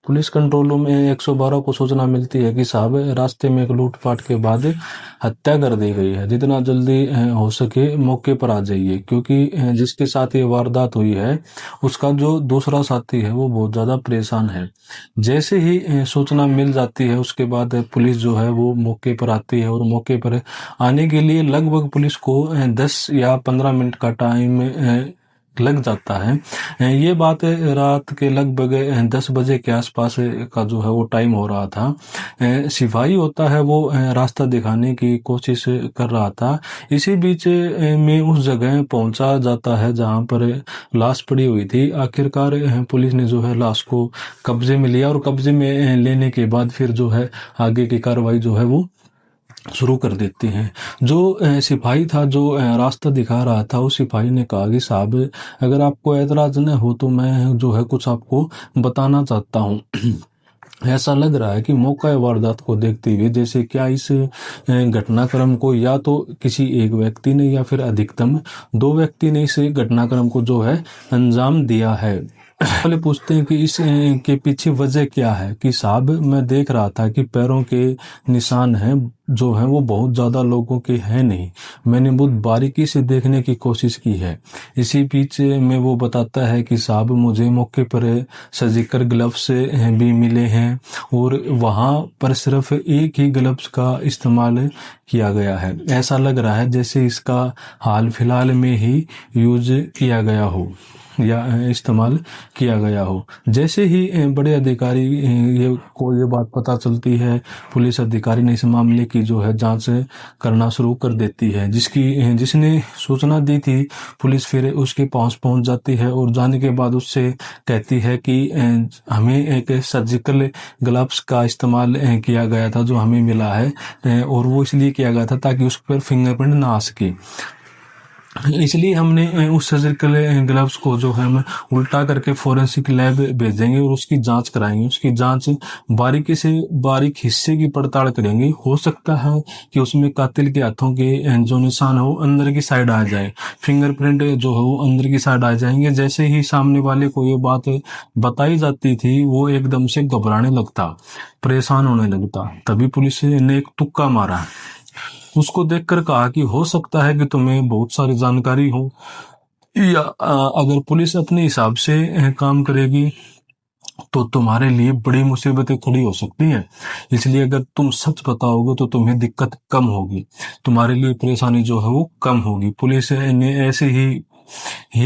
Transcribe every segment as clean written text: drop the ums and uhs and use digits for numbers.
Police control room में 112 को सूचना मिलती है कि साहब रास्ते में एक लूटपाट के बाद हत्या कर दी गई है, जितना जल्दी हो सके मौके पर आ जाइए, क्योंकि जिसके साथ ये वारदात हुई है उसका जो दूसरा साथी है वो बहुत ज़्यादा परेशान है। जैसे ही सूचना मिल जाती है उसके बाद पुलिस जो है वो मौके पर आती है, और मौके पर आने के लिए लगभग पुलिस को 10 या 15 मिनट का टाइम लग जाता है। ये बात रात के लगभग 10 बजे के आसपास का जो है वो टाइम हो रहा था। सिपाही होता है वो रास्ता दिखाने की कोशिश कर रहा था। इसी बीच में उस जगह पहुंचा जाता है जहां पर लाश पड़ी हुई थी। आखिरकार पुलिस ने जो है लाश को कब्जे में लिया, और कब्जे में लेने के बाद फिर जो है आगे की कार्रवाई जो है वो शुरू कर देते हैं। जो सिपाही था, जो रास्ता दिखा रहा था, उस सिपाही ने कहा कि साहब अगर आपको एतराज न हो तो मैं जो है कुछ आपको बताना चाहता हूँ। ऐसा लग रहा है कि मौका वारदात को देखते हुए जैसे क्या इस घटनाक्रम को या तो किसी एक व्यक्ति ने या फिर अधिकतम 2 व्यक्ति ने इस घटनाक्रम को जो है अंजाम दिया है। पहले पूछते हैं कि इस के पीछे वजह क्या है। कि साहब मैं देख रहा था कि पैरों के निशान हैं जो हैं वो बहुत ज़्यादा लोगों के हैं नहीं। मैंने बहुत बारीकी से देखने की कोशिश की है। इसी बीच में वो बताता है कि साहब मुझे मौके पर सर्जिकल ग्लव्स भी मिले हैं, और वहाँ पर सिर्फ एक ही ग्लव्स का इस्तेमाल किया गया है। ऐसा लग रहा है जैसे इसका हाल फिलहाल में ही यूज किया गया हो या इस्तेमाल किया गया हो। जैसे ही बड़े अधिकारी ये बात पता चलती है, पुलिस अधिकारी ने इस मामले की जो है जांच करना शुरू कर देती है। जिसने सूचना दी थी पुलिस फिर उसके पास पहुंच जाती है, और जाने के बाद उससे कहती है कि हमें एक सर्जिकल ग्लव्स का इस्तेमाल किया गया था जो हमें मिला है, और वो इसलिए किया गया था ताकि उस पर फिंगरप्रिंट ना आ सके। इसलिए हमने उस सर्जिकल ग्लव्स को जो है हम उल्टा करके फोरेंसिक लैब भेजेंगे और उसकी जांच कराएंगे। उसकी जांच बारीकी से बारीक हिस्से की पड़ताल करेंगे। हो सकता है कि उसमें कातिल के हाथों के जो निशान हो अंदर की साइड आ जाए, फिंगरप्रिंट जो है वो अंदर की साइड आ जाएंगे। जैसे ही सामने वाले को ये बात बताई जाती थी वो एकदम से घबराने लगता, परेशान होने लगता। तभी पुलिस ने एक तुक्का मारा, उसको देखकर कहा कि हो सकता है कि तुम्हें बहुत सारी जानकारी हो, या अगर पुलिस अपने हिसाब से काम करेगी तो तुम्हारे लिए बड़ी मुसीबतें खड़ी हो सकती हैं। इसलिए अगर तुम सच बताओगे तो तुम्हें दिक्कत कम होगी, तुम्हारे लिए परेशानी जो है वो कम होगी। पुलिस ने ऐसे ही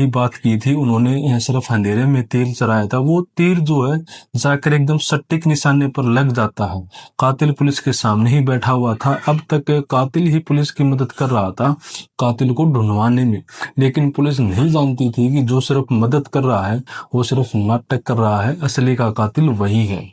बात की थी। उन्होंने सिर्फ अंधेरे में तीर चलाया था। वो तीर जो है जाकर एकदम सटीक निशाने पर लग जाता है। कातिल पुलिस के सामने ही बैठा हुआ था। अब तक कातिल ही पुलिस की मदद कर रहा था कातिल को ढूंढवाने में, लेकिन पुलिस नहीं जानती थी कि जो सिर्फ मदद कर रहा है वो सिर्फ नाटक कर रहा है, असली का कातिल वही है।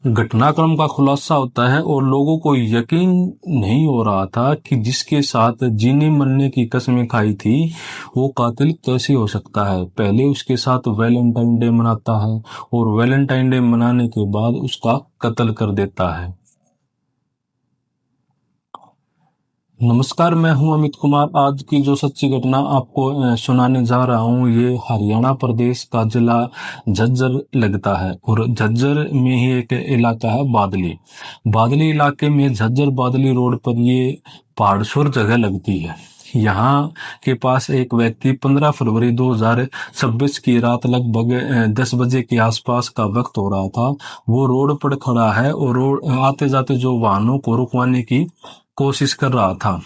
घटनाक्रम का खुलासा होता है और लोगों को यकीन नहीं हो रहा था कि जिसके साथ जीने मरने की कस्में खाई थी वो कातिल कैसे हो सकता है। पहले उसके साथ वैलेंटाइन डे मनाता है और वैलेंटाइन डे मनाने के बाद उसका कत्ल कर देता है। नमस्कार, मैं हूं अमित कुमार। आज की जो सच्ची घटना आपको सुनाने जा रहा हूं ये हरियाणा प्रदेश का जिला झज्जर लगता है, और झज्जर में ही एक इलाका है बादली। बादली इलाके में झज्जर बादली रोड पर ये पहाड़सोर जगह लगती है। यहाँ के पास एक व्यक्ति 15 फरवरी 2026 की रात लगभग 10 बजे के आसपास का वक्त हो रहा था। वो रोड पर खड़ा है और रोड आते जाते जो वाहनों को रुकवाने की कोशिश कर रहा था।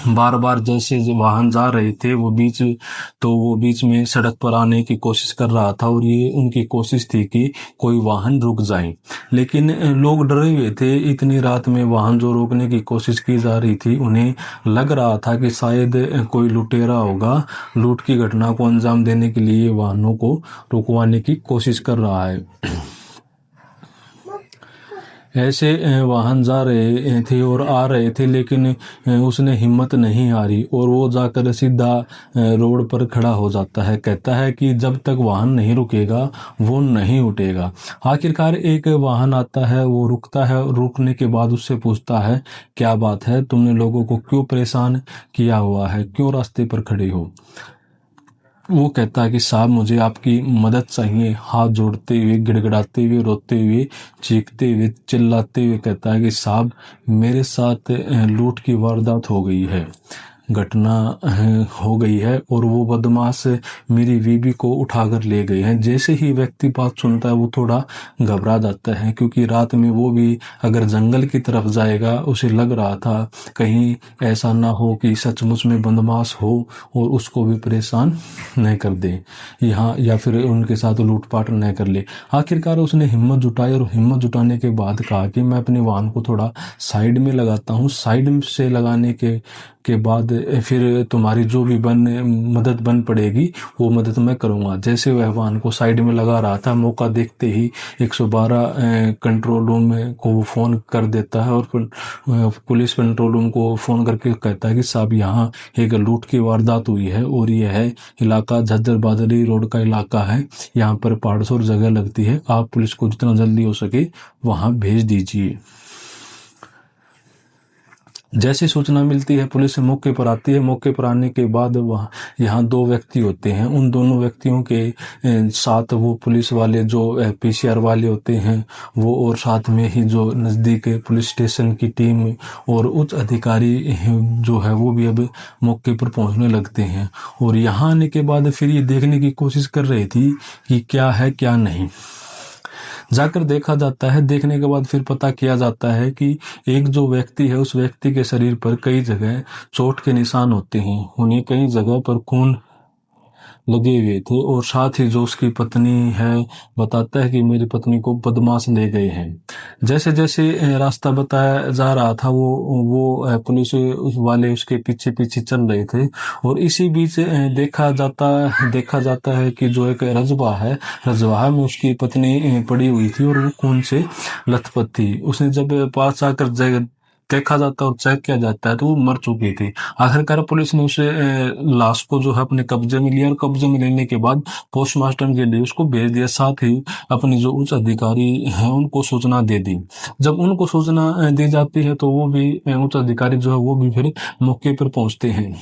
बार बार जैसे जो वाहन जा रहे थे वो बीच में सड़क पर आने की कोशिश कर रहा था, और ये उनकी कोशिश थी कि कोई वाहन रुक जाए। लेकिन लोग डरे हुए थे। इतनी रात में वाहन जो रोकने की कोशिश की जा रही थी, उन्हें लग रहा था कि शायद कोई लुटेरा होगा, लूट की घटना को अंजाम देने के लिए वाहनों को रुकवाने की कोशिश कर रहा है। ऐसे वाहन जा रहे थे और आ रहे थे, लेकिन उसने हिम्मत नहीं हारी और वो जाकर सीधा रोड पर खड़ा हो जाता है। कहता है कि जब तक वाहन नहीं रुकेगा वो नहीं उठेगा। आखिरकार एक वाहन आता है, वो रुकता है। रुकने के बाद उससे पूछता है, क्या बात है, तुमने लोगों को क्यों परेशान किया हुआ है, क्यों रास्ते पर खड़े हो? वो कहता है कि साहब मुझे आपकी मदद चाहिए। हाथ जोड़ते हुए, गिड़गिड़ाते हुए, रोते हुए, चीखते हुए, चिल्लाते हुए कहता है कि साहब मेरे साथ लूट की वारदात हो गई है, घटना हो गई है और वो बदमाश मेरी बीवी को उठाकर ले गए हैं। जैसे ही व्यक्ति बात सुनता है वो थोड़ा घबरा जाता है, क्योंकि रात में वो भी अगर जंगल की तरफ जाएगा, उसे लग रहा था कहीं ऐसा ना हो कि सचमुच में बदमाश हो और उसको भी परेशान न कर दे यहाँ, या फिर उनके साथ लूटपाट न कर ले। आखिरकार उसने हिम्मत जुटाई और हिम्मत जुटाने के बाद कहा कि मैं अपने वाहन को थोड़ा साइड में लगाता हूँ। साइड से लगाने के बाद फिर तुम्हारी जो भी मदद बन पड़ेगी वो मदद मैं करूंगा। जैसे वह वाहन को साइड में लगा रहा था, मौका देखते ही 112 कंट्रोल रूम को फोन कर देता है और पुलिस कंट्रोल रूम को फोन करके कहता है कि साहब यहाँ एक लूट की वारदात हुई है और यह है इलाका झज्जर बादली रोड का इलाका है, यहाँ पर 500 जगह लगती है, आप पुलिस को जितना जल्दी हो सके वहां भेज दीजिए। जैसी सूचना मिलती है पुलिस मौके पर आती है। मौके पर आने के बाद वहाँ यहाँ दो व्यक्ति होते हैं, उन दोनों व्यक्तियों के साथ वो पुलिस वाले जो पीसीआर वाले होते हैं वो, और साथ में ही जो नज़दीक पुलिस स्टेशन की टीम और उच्च अधिकारी जो है वो भी अब मौके पर पहुंचने लगते हैं। और यहाँ आने के बाद फिर ये देखने की कोशिश कर रही थी कि क्या है क्या नहीं। जाकर देखा जाता है, देखने के बाद फिर पता किया जाता है कि एक जो व्यक्ति है उस व्यक्ति के शरीर पर कई जगह चोट के निशान होते हैं, उन्हें कई जगह पर खून लगे हुए थे, और साथ ही जो उसकी पत्नी है बताता है कि मेरी पत्नी को बदमाश ले गए हैं। जैसे जैसे रास्ता बताया जा रहा था पुलिस उस वाले उसके पीछे पीछे चल रहे थे। और इसी बीच देखा जाता है कि जो एक रजवा है, रजवा में उसकी पत्नी पड़ी हुई थी और वो खून से लथपथ थी। उसने जब पास आकर देखा जाता और चेक किया जाता है तो वो मर चुकी थी। आखिरकार पुलिस ने उसे लाश को जो है अपने कब्जे में लिया और कब्जे में लेने के बाद पोस्टमार्टम के लिए उसको भेज दिया। साथ ही अपने जो उच्च अधिकारी हैं उनको सूचना दे दी। जब उनको सूचना दी जाती है तो वो भी उच्च अधिकारी जो है वो भी फिर मौके पर पहुंचते हैं।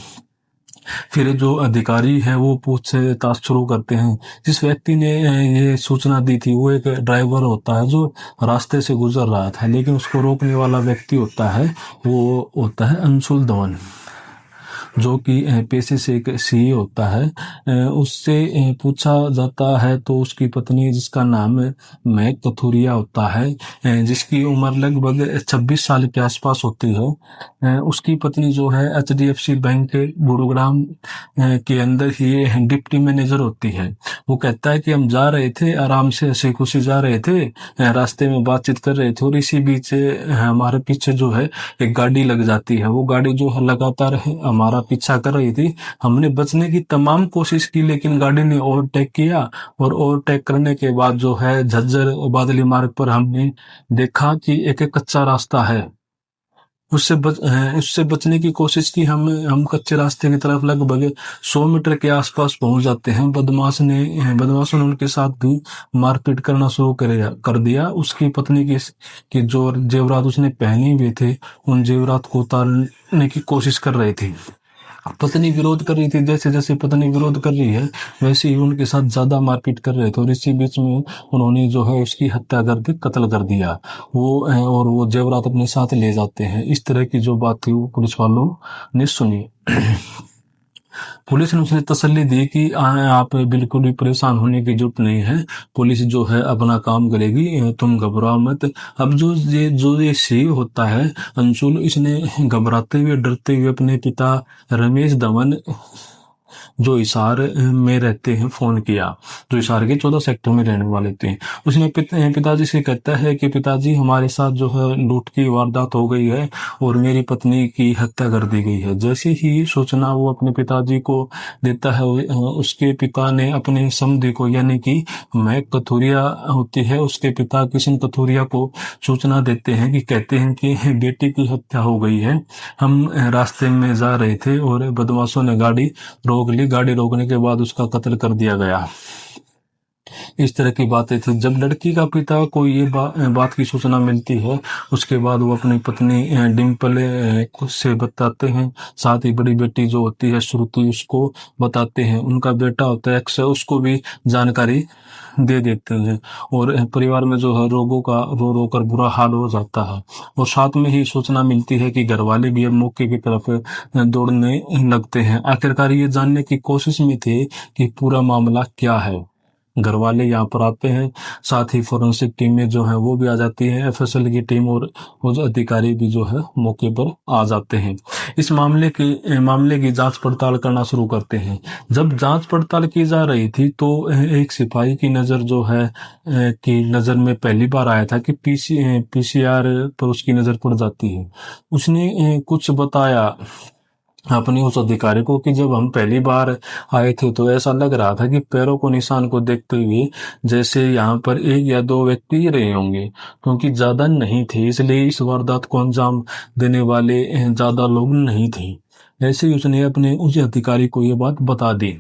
फिर जो अधिकारी है वो पूछताछ शुरू करते हैं। जिस व्यक्ति ने ये सूचना दी थी वो एक ड्राइवर होता है जो रास्ते से गुजर रहा था, लेकिन उसको रोकने वाला व्यक्ति होता है वो होता है अंशुल धवन, जो कि पेशे से एक सीए होता है। उससे पूछा जाता है तो उसकी पत्नी, जिसका नाम महक कथुरिया होता है, जिसकी उम्र लगभग 26 साल के आसपास होती है, उसकी पत्नी जो है एचडीएफसी बैंक के गुरुग्राम के अंदर ही डिप्टी मैनेजर होती है। वो कहता है कि हम जा रहे थे, आराम से हंसी खुशी जा रहे थे, रास्ते में बातचीत कर रहे थे और इसी बीच हमारे पीछे जो है एक गाड़ी लग जाती है। वो गाड़ी जो है लगातार हमारा पीछा कर रही थी। हमने बचने की तमाम कोशिश की लेकिन गाड़ी ने ओवरटेक किया, और ओवरटेक करने के बाद जो है झज्जर बादली मार्ग पर हमने देखा कि एक कच्चा रास्ता है। उससे बचने की कोशिश की। हम कच्चे रास्ते की तरफ लगभग 100 मीटर के आसपास पहुंच जाते हैं। बदमाशों ने उनके साथ भी मारपीट करना शुरू कर दिया। उसकी पत्नी की जो जेवरात उसने पहने हुए थे उन जेवरात को उतारने की कोशिश कर रहे थे। पत्नी विरोध कर रही थी। जैसे जैसे पत्नी विरोध कर रही है वैसे ही उनके साथ ज्यादा मारपीट कर रहे थे, और इसी बीच में उन्होंने जो है उसकी हत्या करके कत्ल कर दिया। और वो जेवरात अपने साथ ले जाते हैं। इस तरह की जो बात थी वो पुलिस वालों ने सुनी। पुलिस ने उसे तसल्ली दी कि आप बिल्कुल भी परेशान होने की जरूरत नहीं है, पुलिस जो है अपना काम करेगी, तुम घबराओ मत। अब जो ये सी होता है अंशुल, इसने घबराते हुए डरते हुए अपने पिता रमेश धवन, जो हिसार में रहते हैं, फोन किया। जो हिसार के 14 सेक्टर में रहने वाले थे। उसने पिताजी से कहता है कि पिताजी हमारे साथ जो है लूट की वारदात हो गई है और मेरी पत्नी की हत्या कर दी गई है। जैसे ही सूचना वो अपने पिताजी को देता है, उसके पिता ने अपने समधी को, यानी कि महक कथुरिया होती है, उसके पिता किशन कथुरिया को सूचना देते हैं कि कहते हैं कि बेटी की हत्या हो गई है। हम रास्ते में जा रहे थे और बदमाशों ने गाड़ी रोक ली। गाड़ी रोकने के बाद उसका कत्ल कर दिया गया। इस तरह की बातें थी। जब लड़की का पिता को ये बात की सूचना मिलती है, उसके बाद वो अपनी पत्नी डिम्पल से बताते हैं। साथ ही बड़ी बेटी जो होती है श्रुति, उसको बताते हैं। उनका बेटा होता है अक्षय, उसको भी जानकारी दे देते हैं। और परिवार में जो है लोगों का रो रो कर बुरा हाल हो जाता है। और साथ में ही सूचना मिलती है कि घर वाले भी अब मौके की तरफ दौड़ने लगते हैं। आखिरकार ये जानने की कोशिश में थे कि पूरा मामला क्या है। घर वाले यहाँ पर आते हैं, साथ ही फोरेंसिक टीमें जो है वो भी आ जाती है, एफएसएल की टीम, और वो जो अधिकारी भी जो है मौके पर आ जाते हैं। इस मामले की जांच पड़ताल करना शुरू करते हैं। जब जांच पड़ताल की जा रही थी तो एक सिपाही की नज़र जो है की नज़र में पहली बार आया था कि पीसीआर पर उसकी नज़र पड़ जाती है। उसने कुछ बताया अपने उस अधिकारी को कि जब हम पहली बार आए थे तो ऐसा लग रहा था कि पैरों को निशान को देखते हुए जैसे यहाँ पर एक या दो व्यक्ति ही रहे होंगे, क्योंकि ज्यादा नहीं थे। इसलिए इस वारदात को अंजाम देने वाले ज्यादा लोग नहीं थे। ऐसे ही उसने अपने उस अधिकारी को ये बात बता दी।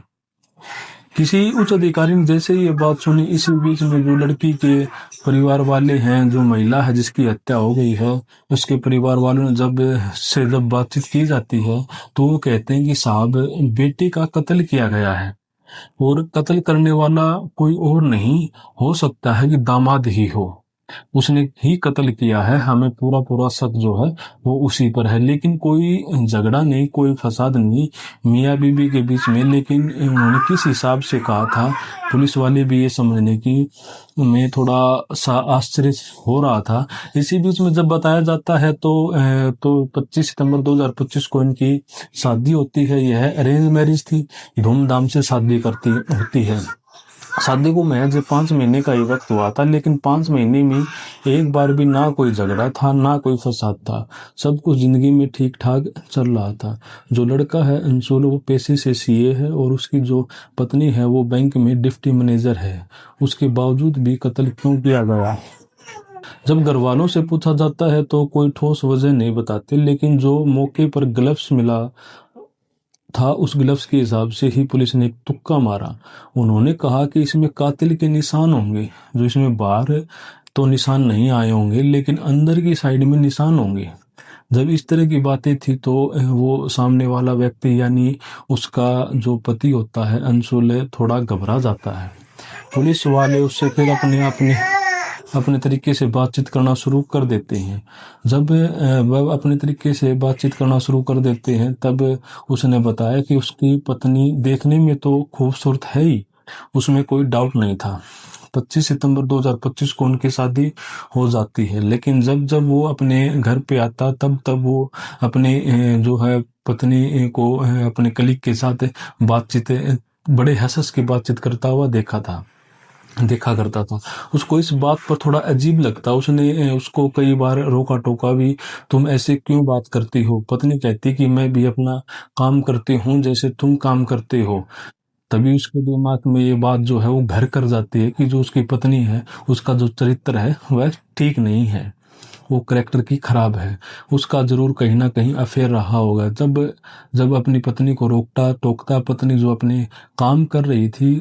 किसी उच्च अधिकारी ने जैसे ही ये बात सुनी, इसी बीच में जो लड़की के परिवार वाले हैं, जो महिला है जिसकी हत्या हो गई है, उसके परिवार वालों ने जब बातचीत की जाती है तो वो कहते हैं कि साहब, बेटी का कत्ल किया गया है और कत्ल करने वाला कोई और नहीं हो सकता है कि दामाद ही हो। उसने ही कत्ल किया है, हमें पूरा पूरा शक जो है वो उसी पर है। लेकिन कोई झगड़ा नहीं, कोई फसाद नहीं मियाँ बीबी के बीच में। लेकिन उन्होंने किस हिसाब से कहा था, पुलिस वाले भी ये समझने की मैं थोड़ा सा आश्चर्य हो रहा था। इसी बीच में जब बताया जाता है तो 25 सितंबर 2025 को इनकी शादी होती है। यह अरेंज मैरिज थी, धूमधाम से शादी होती है। शादी को महज 5 महीने का ही वक्त हुआ था, लेकिन 5 महीने में एक बार भी ना कोई झगड़ा था, ना कोई फसाद था। सब कुछ जिंदगी में ठीक ठाक चल रहा था। जो लड़का है अंशुल, वो पेशे से सीए है और उसकी जो पत्नी है वो बैंक में डिप्टी मैनेजर है। उसके बावजूद भी कत्ल क्यों किया गया? जब घर वालों से पूछा जाता है तो कोई ठोस वजह नहीं बताते, लेकिन जो मौके पर ग्लव्स मिला था, उस ग्लव्स के हिसाब से ही पुलिस ने एक तुक्का मारा। उन्होंने कहा कि इसमें कातिल के निशान होंगे, जो इसमें बाहर तो निशान नहीं आए होंगे, लेकिन अंदर की साइड में निशान होंगे। जब इस तरह की बातें थी तो वो सामने वाला व्यक्ति यानी उसका जो पति होता है अंशुल, थोड़ा घबरा जाता है। पुलिस वाले उससे फिर अपने तरीके से बातचीत करना शुरू कर देते हैं। जब वह अपने तरीके से बातचीत करना शुरू कर देते हैं, तब उसने बताया कि उसकी पत्नी देखने में तो खूबसूरत है ही, उसमें कोई डाउट नहीं था। 25 सितंबर 2025 को उनकी शादी हो जाती है। लेकिन जब जब वो अपने घर पे आता, तब वो अपने जो है पत्नी को अपने कलीग के साथ बातचीत बड़े हंस के बातचीत करता हुआ देखा करता था। उसको इस बात पर थोड़ा अजीब लगता। उसने उसको कई बार रोका टोका भी, तुम ऐसे क्यों बात करती हो? पत्नी कहती कि मैं भी अपना काम करती हूँ जैसे तुम काम करते हो। तभी उसके दिमाग में ये बात जो है वो घर कर जाती है कि जो उसकी पत्नी है, उसका जो चरित्र है वह ठीक नहीं है, वो करेक्टर की खराब है। उसका जरूर कहीं ना कहीं अफेयर रहा होगा। जब जब अपनी पत्नी को रोकता टोकता, पत्नी जो अपने काम कर रही थी,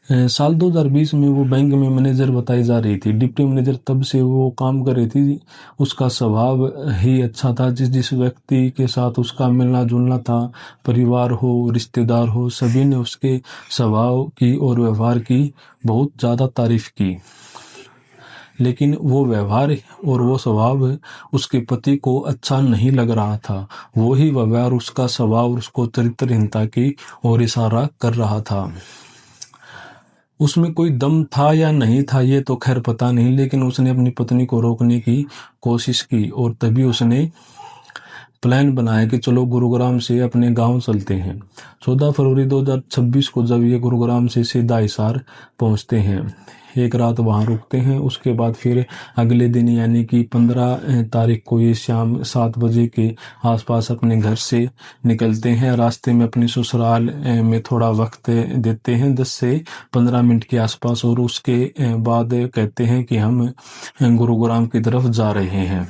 साल 2020 में वो बैंक में मैनेजर बताई जा रही थी, डिप्टी मैनेजर तब से वो काम कर रही थी। उसका स्वभाव ही अच्छा था। जिस व्यक्ति के साथ उसका मिलना जुलना था, परिवार हो रिश्तेदार हो, सभी ने उसके स्वभाव की और व्यवहार की बहुत ज़्यादा तारीफ की। लेकिन वो व्यवहार और वो स्वभाव उसके पति को अच्छा नहीं लग रहा था। वो ही व्यवहार, उसका स्वभाव उसको चरित्रहीनता की ओर इशारा कर रहा था। उसमें कोई दम था या नहीं था ये तो खैर पता नहीं, लेकिन उसने अपनी पत्नी को रोकने की कोशिश की और तभी उसने प्लान बनाया कि चलो गुरुग्राम से अपने गांव चलते हैं। 14 फरवरी 2026 को जब ये गुरुग्राम से सीधा हिसार पहुंचते हैं, एक रात वहां रुकते हैं। उसके बाद फिर अगले दिन यानी कि 15 तारीख को ये शाम 7 बजे के आसपास अपने घर से निकलते हैं। रास्ते में अपने ससुराल में थोड़ा वक्त देते हैं, 10 से 15 मिनट के आसपास, और उसके बाद कहते हैं कि हम गुरुग्राम की तरफ जा रहे हैं।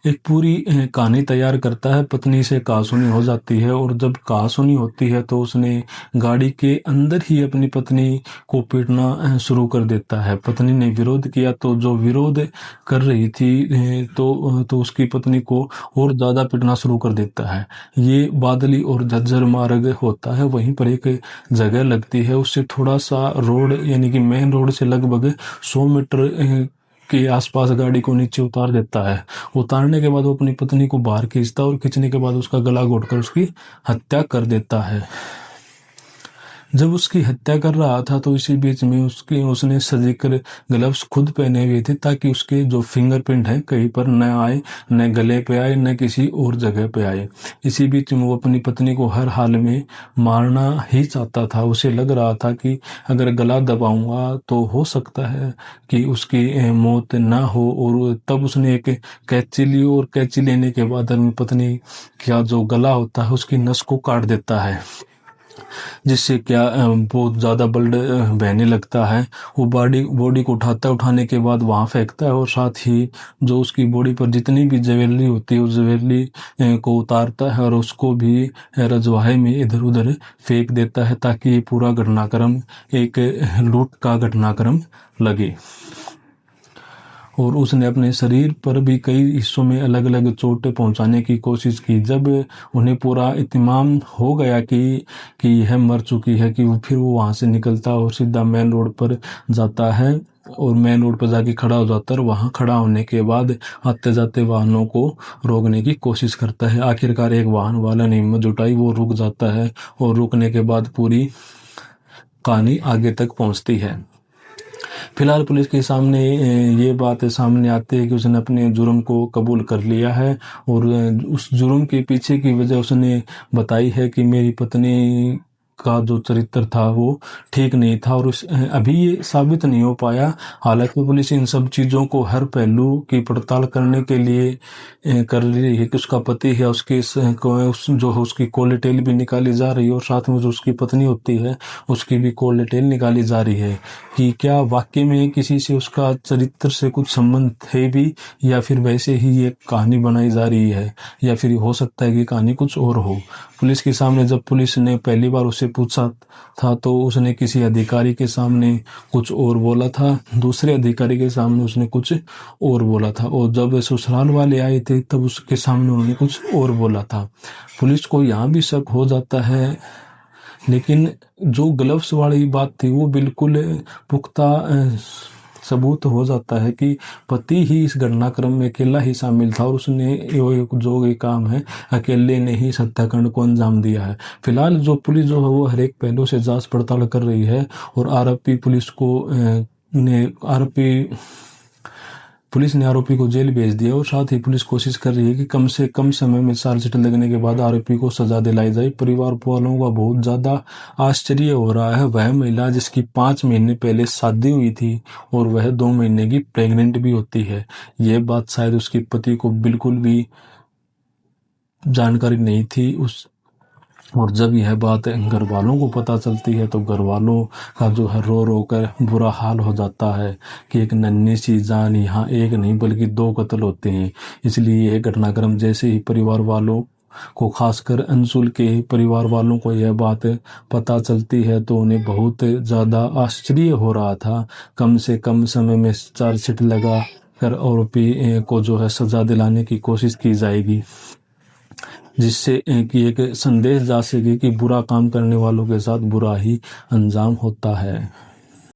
एक पूरी कहानी तैयार करता है। पत्नी से कहासुनी हो जाती है और जब कहासुनी होती है तो उसने गाड़ी के अंदर ही अपनी पत्नी को पीटना शुरू कर देता है। पत्नी ने विरोध किया तो जो विरोध कर रही थी तो उसकी पत्नी को और ज़्यादा पीटना शुरू कर देता है। ये बादली और झज्जर मार्ग होता है, वहीं पर एक जगह लगती है, उससे थोड़ा सा रोड यानी कि मेन रोड से लगभग 100 मीटर के आसपास गाड़ी को नीचे उतार देता है। उतारने के बाद वो अपनी पत्नी को बाहर खींचता है और खींचने के बाद उसका गला घोटकर उसकी हत्या कर देता है। जब उसकी हत्या कर रहा था तो इसी बीच में उसने सर्जिकल ग्लव्स खुद पहने हुए थे ताकि उसके जो फिंगरप्रिंट है कहीं पर न आए, न गले पे आए, न किसी और जगह पे आए। इसी बीच में वो अपनी पत्नी को हर हाल में मारना ही चाहता था। उसे लग रहा था कि अगर गला दबाऊंगा तो हो सकता है कि उसकी मौत ना हो, और तब उसने एक कैंची ली और कैंची लेने के बाद अपनी पत्नी का जो गला होता है उसकी नस को काट देता है, जिससे क्या बहुत ज़्यादा ब्लड बहने लगता है। वो बॉडी को उठाने के बाद वहाँ फेंकता है और साथ ही जो उसकी बॉडी पर जितनी भी ज्वेलरी होती है उस ज्वेलरी को उतारता है और उसको भी रजवाहे में इधर उधर फेंक देता है ताकि ये पूरा घटनाक्रम एक लूट का घटनाक्रम लगे। और उसने अपने शरीर पर भी कई हिस्सों में अलग अलग चोट पहुंचाने की कोशिश की। जब उन्हें पूरा इत्मीनान हो गया कि यह मर चुकी है कि फिर वो वहां से निकलता और सीधा मेन रोड पर जाता है और मेन रोड पर जाके खड़ा हो जाता है। वहां खड़ा होने के बाद आते जाते वाहनों को रोकने की कोशिश करता है। आखिरकार एक वाहन वाला ने हिम्मत जुटाई, वो रुक जाता है और रुकने के बाद पूरी कहानी आगे तक पहुंचती है। फिलहाल पुलिस के सामने ये बात सामने आती है कि उसने अपने जुर्म को कबूल कर लिया है और उस जुर्म के पीछे की वजह उसने बताई है कि मेरी पत्नी का जो चरित्र था वो ठीक नहीं था और अभी ये साबित नहीं हो पाया। हालांकि पुलिस इन सब चीज़ों को हर पहलू की पड़ताल करने के लिए कर रही है कि उसका पति है उसकी कॉल डिटेल भी निकाली जा रही है और साथ में जो उसकी पत्नी होती है उसकी भी कॉल डिटेल निकाली जा रही है कि क्या वाकई में किसी से उसका चरित्र से कुछ संबंध है भी, या फिर वैसे ही ये कहानी बनाई जा रही है, या फिर हो सकता है कि कहानी कुछ और हो। पुलिस के सामने जब पुलिस ने पहली बार उसे पूछा था तो उसने किसी अधिकारी के सामने कुछ और बोला था, दूसरे अधिकारी के सामने उसने कुछ और बोला था, और जब ससुराल वाले आए थे तब उसके सामने उन्होंने कुछ और बोला था। पुलिस को यहाँ भी शक हो जाता है, लेकिन जो ग्लव्स वाली बात थी वो बिल्कुल पुख्ता सबूत हो जाता है कि पति ही इस घटनाक्रम में अकेला ही शामिल था और उसने जो ये काम है अकेले ने ही इस हत्याकांड को अंजाम दिया है। फिलहाल जो पुलिस जो है वो हर एक पहलू से जांच पड़ताल कर रही है और पुलिस ने आरोपी को जेल भेज दिया और साथ ही पुलिस कोशिश कर रही है कि कम से कम समय में चार्जशीट लगने के बाद आरोपी को सजा दिलाई जाए। परिवार वालों का बहुत ज़्यादा आश्चर्य हो रहा है। वह महिला जिसकी 5 महीने पहले शादी हुई थी और वह 2 महीने की प्रेग्नेंट भी होती है, यह बात शायद उसके पति को बिल्कुल भी जानकारी नहीं थी। और जब यह बात घर वालों को पता चलती है तो घर वालों का जो है रो रो कर बुरा हाल हो जाता है कि एक नन्ही सी जान, यहाँ एक नहीं बल्कि 2 कत्ल होते हैं। इसलिए यह घटनाक्रम जैसे ही परिवार वालों को, खासकर अंशुल के परिवार वालों को यह बात पता चलती है तो उन्हें बहुत ज़्यादा आश्चर्य हो रहा था। कम से कम समय में चार्जशीट लगा कर आरोपी को जो है सजा दिलाने की कोशिश की जाएगी, जिससे कि एक संदेश जा सके कि बुरा काम करने वालों के साथ बुरा ही अंजाम होता है।